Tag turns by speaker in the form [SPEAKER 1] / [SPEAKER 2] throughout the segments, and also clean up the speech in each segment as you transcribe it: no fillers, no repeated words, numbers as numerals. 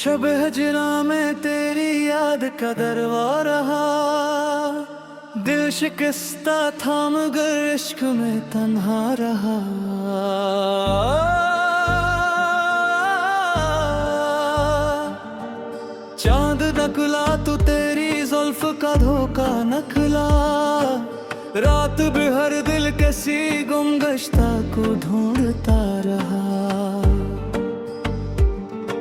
[SPEAKER 1] शब हजरा में तेरी याद का दरवा रहा, दिल शिकस्ता था मगर इश्क में तन्हा रहा। चांद नकला तो तेरी जुल्फ का धोखा नकला, रात भर दिल किसी गुमगश्ता को ढूंढता रहा।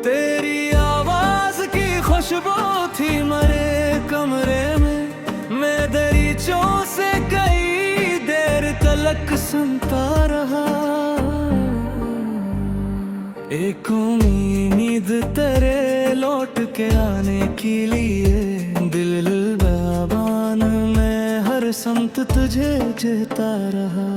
[SPEAKER 1] तेरी आवाज की खुशबू थी मरे कमरे में, मैं दरीचों से कई देर तलक सुनता रहा। एक उम्मीद तेरे लौट के आने के लिए, दिल बेअबान में हर समत तुझे जीता रहा।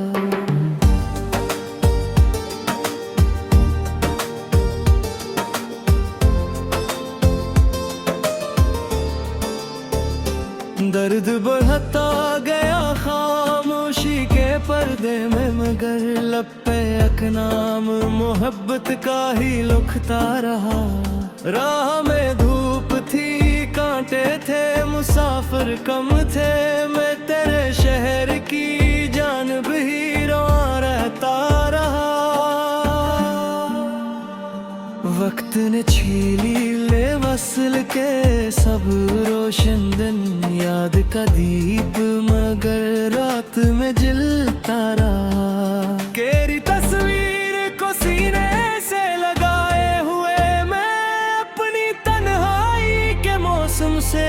[SPEAKER 1] दर्द बढ़ता गया खामोशी के पर्दे में, मगर लब पे एक नाम मोहब्बत का ही लुकता रहा। राह में धूप थी, कांटे थे, मुसाफिर कम थे, मैं तेरे शहर की जानिब ही रवां रहता रहा। वक्त ने छीली ले वसल के सब रोशन दिन, याद का दीप मगर रात में जलता रहा। तेरी तस्वीर को सीने से लगाए हुए मैं अपनी तन्हाई के मौसम से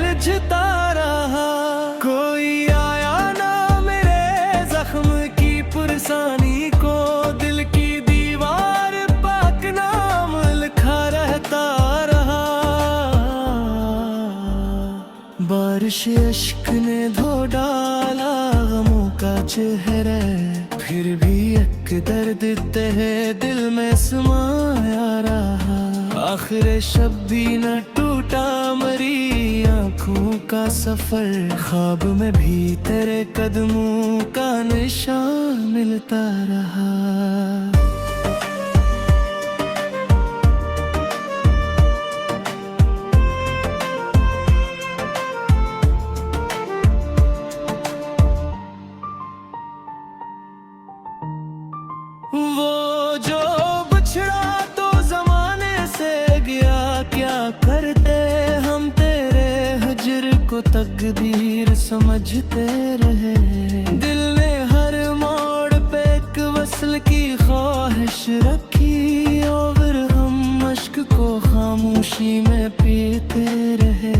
[SPEAKER 1] लिझता रहा। कोई आया ना मेरे जख्म की पुरसानी को, दिल की दीवार पाक नाम लिखा रहता रहा। बारिश अश्क ने धो डाला गमों का चेहरा, फिर भी एक दर्द तेरे दिल में समाया रहा। आखिर शब भी न टूटा मरी आँखों का सफर, ख्वाब में भी तेरे कदमों का निशान मिलता रहा। वो जो बिछड़ा तो जमाने से गया, क्या करते हम तेरे हजर को तकदीर समझते रहे। दिल ने हर मोड़ पे एक वसल की ख्वाहिश रखी, और हम अश्क को खामोशी में पीते रहे।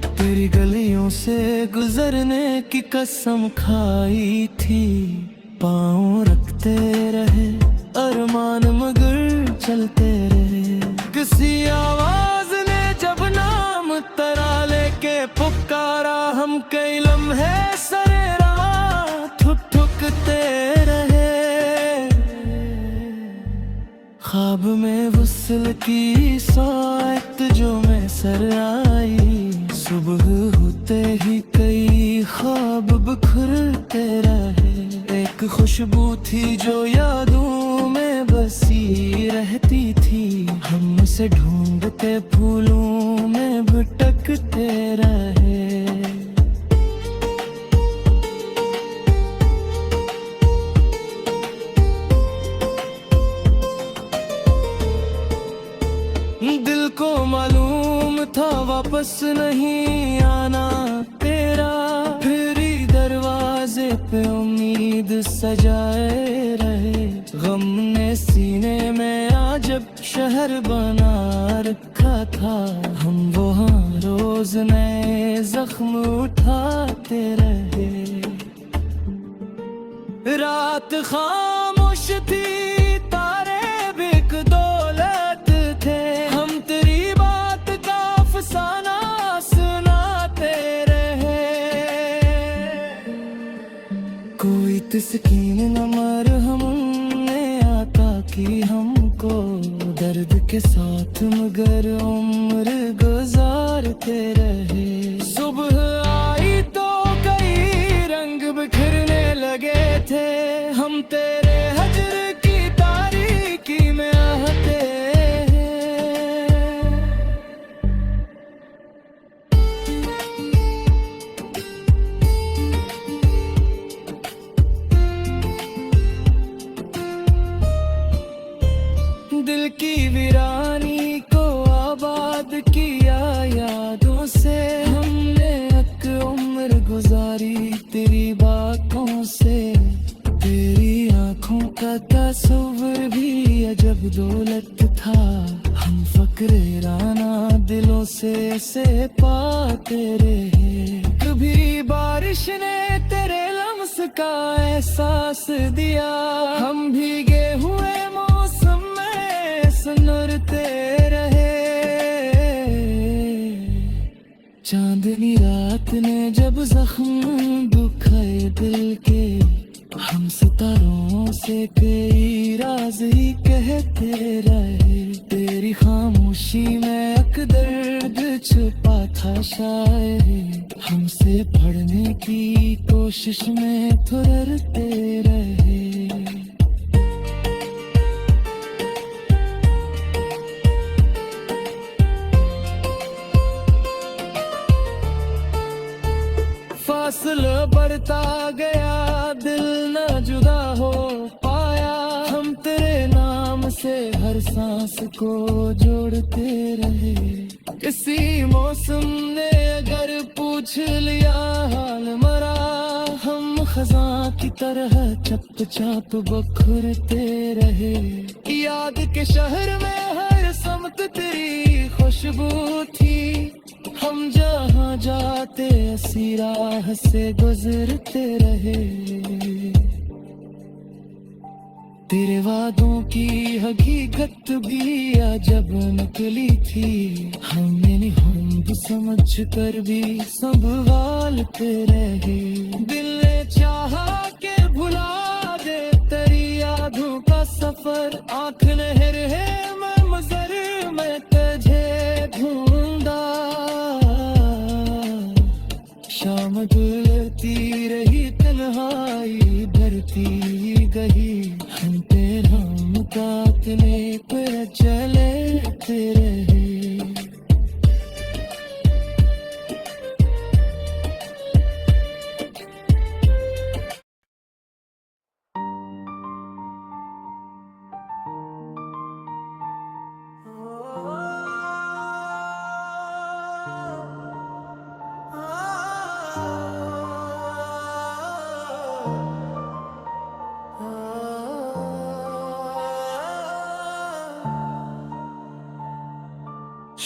[SPEAKER 1] तेरी गलियों से गुजरने की कसम खाई थी, पाँव रखते रहे अरमान मगर चलते रहे। किसी आवाज ने जब नाम तेरा लेके पुकारा, हम कई लम्हे सरे रवा ठुक ठुकते रहे। ख्वाब में वसल की साइत जो में सर आई, सुबह होते ही कई ख्वाब बिखरते रहे। एक खुशबू थी जो यादों में बसी रहती थी, हम उसे ढूंढते फूलों में भटकते रहे। दिल को मालूम था वापस नहीं आना तेरा, फिर दरवाजे पे उम्मीद सजाए रहे। गम ने सीने में आजब शहर बना रखा था, हम वहाँ रोज नए जख्म उठाते रहे। रात खामोश थी, तारे बिक दौलत थे, हम तेरी बात का अफसाना सुनाते रहे। कोई तस्कीन न मरहम ने आता कि हमको, दर्द के साथ मगर उम्र गुजारते रहे। सुबह आई तो कई रंग बिखरने लगे थे, हम तेरे हजर की तारीकी में आहते। दिल की वीरानी को आबाद किया यादों से। हमने एक उम्र गुजारी तेरी बातों से। तेरी आंखों का तस्वीर भी अजब दौलत था। हम फकराना दिलों से पाते रहे। कभी बारिश ने तेरे लम्स का एहसास दिया। हम भीगे हुए मौसम में सुनरते रहे। चांदनी रात ने जब जख्म दुखाए दिल के, हम सितारों से कई राज ही कहते रहे। तेरी खामोशी में एक दर्द छुपा था शायद। हमसे पढ़ने की कोशिश में थोड़ते रहे। फासला बढ़ता गया, दिल न जुदा हो पाया। हम तेरे नाम से हर सांस को जोड़ते रहे। किसी मौसम ने अगर पूछ लिया हाल मरा, हम खज़ां की तरह चुपचाप बखरते रहे। याद के शहर में हर समत तेरी खुशबू थी। हम जहाँ जाते इसी राह से गुजरते रहे। तेरे वादों की हकीकत भी अजब निकली थी। हमने निहम्ब समझ कर भी संभालते रहे। दिल ने चाहा के भुला दे तेरी यादों का सफर। आँख नहर है मैं मजर में तुझे ढूंढा। शाम ढलती रही, तन्हाई भरती गई। हम तेरा मुकाबले पर चलते रहे।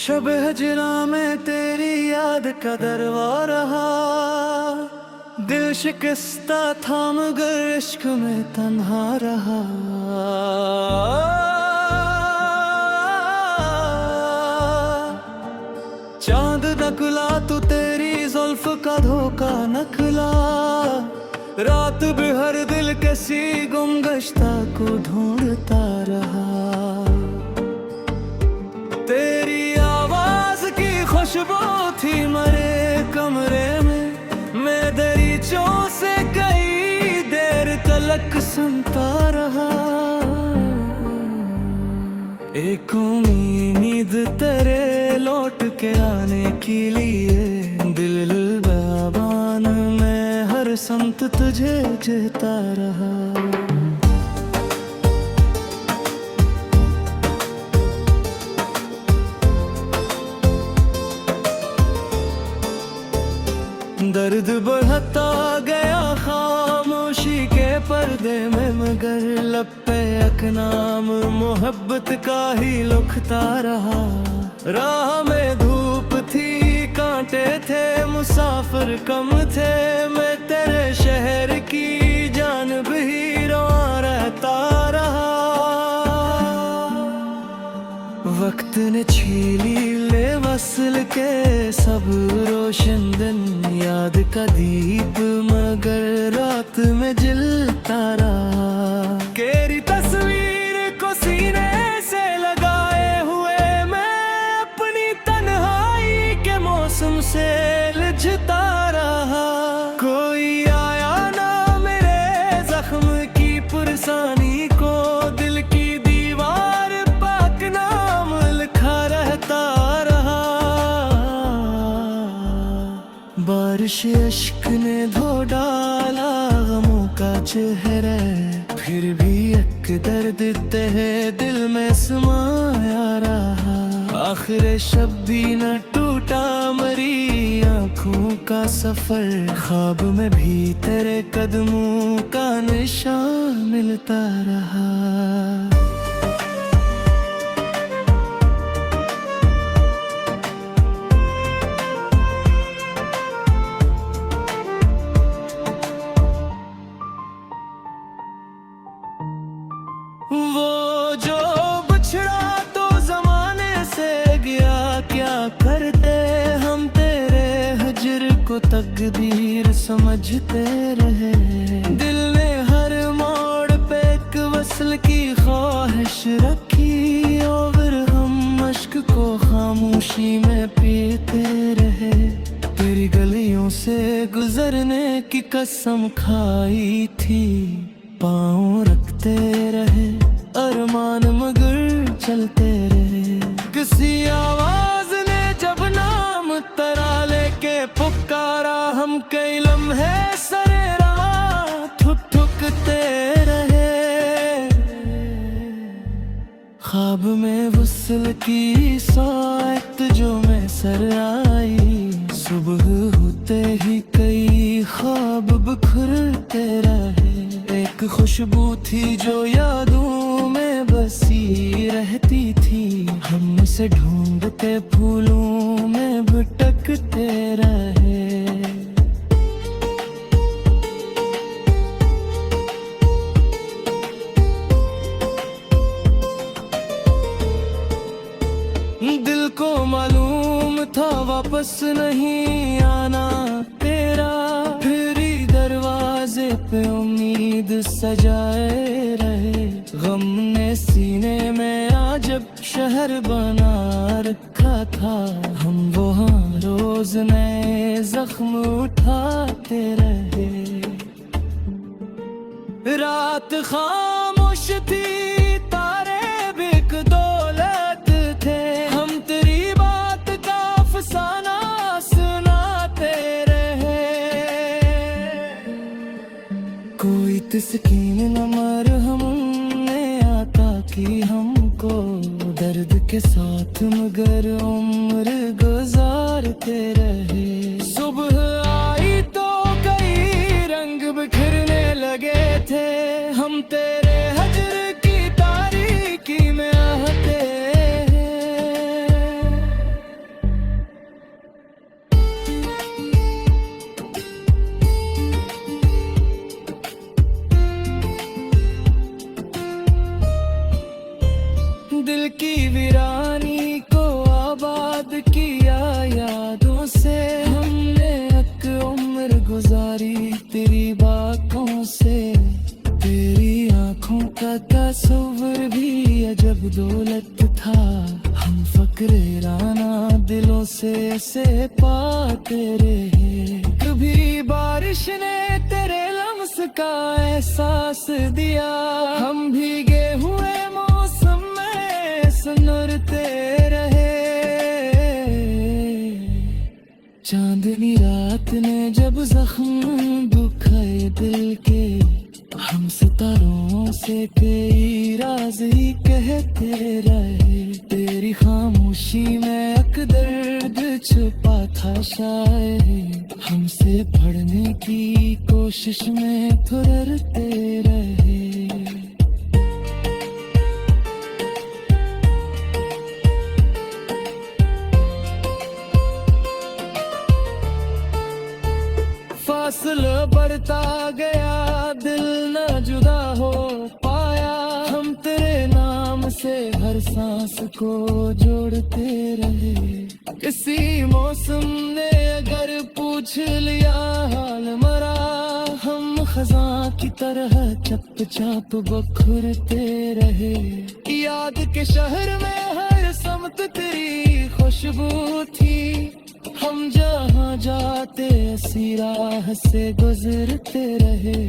[SPEAKER 1] शब हजरा में तेरी याद का दरवा रहा। दिल शिकस्ता था मगर इश्क में तन्हा रहा। चांद नकला तो तेरी जुल्फ का धोखा नकला। रात भर दिल किसी गुमगश्ता को ढूंढता रहा। तेरी खुशबू थी मरे कमरे में। मैं दरीचों से कई देर तलक सुनता रहा। एक उम्मीद तेरे लौट के आने के लिए। दिल बाबान में हर संत तुझे जीता रहा। दर्द बढ़ता गया खामोशी के पर्दे में, मगर लब पे एक नाम मोहब्बत का ही लुकता रहा। राह में धूप थी, कांटे थे, मुसाफिर कम थे। मैं तेरे शहर की जानब ही रवां रहता रहा। वक्त ने छीली ले वसल के सब रोशन दिन। याद का दीप मगर रात में जलता रहा। तेरी तस्वीर को सीने से लगाए हुए मैं अपनी तन्हाई के मौसम से लजता रहा। कोई आया ना मेरे जख्म की पुरसानी को। दिल की दीवार पाक नाम लिखा रहता रहा। बारिश इश्क ने धो डाला गमों का चेहरा। फिर भी एक दर्द तेरे दिल में समाया रहा। आखिर शब भी न टूटा मरी आँखों का सफर, ख्वाब में भी तेरे कदमों का निशान मिलता रहा। वो जो बिछड़ा तो जमाने से गया, क्या करते हम तेरे हिज्र को तकदीर समझते रहे। दिल ने हर मोड़ पे एक वस्ल की ख्वाहिश रखी, और हम अश्क को खामोशी में पीते रहे। तेरी गलियों से गुजरने की कसम खाई थी, पाँव रखते रहे अरमान मगर चलते रहे। किसी आवाज ने जब नाम तरा लेके पुकारा, हम कई लम्हे सरे राह ठुक ठुकते रहे। ख्वाब में वस्ल की साइत जो में सर आई, सुबह होते ही कई ख्वाब बिखरते रहे। एक खुशबू थी जो यादों में बसी रहती थी, हम उसे ढूंढते फूलों में भटकते रहे। दिल को मालूम था वापस नहीं आना तेरा, फिर दरवाजे पे उम्मीद सजाए रहे। गम ने सीने में अजब शहर बना रखा था, हम वहाँ रोज नए जख्म उठाते रहे। रात खामोश थी, तारे बिक दौलत थे, हम तेरी बात का अफसाना सुनाते रहे। कोई तस्कीन न मरहम ने आता कि हमको, दर्द के साथ मगर उम्र गुजारते रहे। सुबह आई तो कई रंग बिखरने लगे थे, हम तेरे हजर की तारीकी में आहते दिल की वीरानी को आबाद किया यादों से। हमने एक उम्र गुजारी तेरी बातों से, तेरी आंखों का तस्वीर भी अजब दौलत था। हम फक्रे राना दिलों से ऐसे पाते रहे। कभी बारिश ने तेरे लम्स का एहसास दिया, हम भीगे हुए सुनते रहे। चांदनी रात ने जब जख्म दुखाए दिल के, हम सितारों से कई राज ही कहते रहे। तेरी खामोशी में एक दर्द छुपा था शायद, हमसे पढ़ने की कोशिश में थुररते रहे। फासला बढ़ता गया, दिल न जुदा हो पाया, हम तेरे नाम से हर सांस को जोड़ते रहे। किसी मौसम ने अगर पूछ लिया हाल मरा, हम खजां की तरह चुपचाप बखरते रहे। याद के शहर में हर समत तेरी खुशबू थी, हम जहाँ जाते ऐसी राह से गुजरते रहे।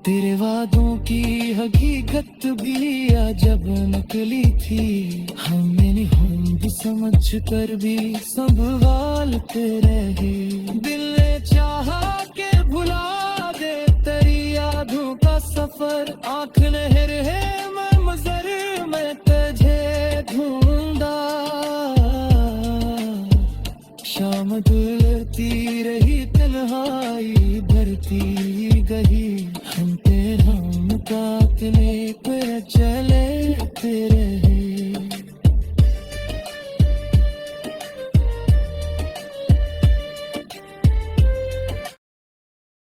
[SPEAKER 1] तेरे वादों की हकीकत भी अजब नकली थी, हमें नहीं समझ कर भी संभालते रहे। दिल ने चाहा के भुला दे तेरी यादों नहर है मैं मजर मैं तुझे ढूंढा शाम ढलती रही तन्हाई भरती गई हम पे हम काटने पे चले तेरे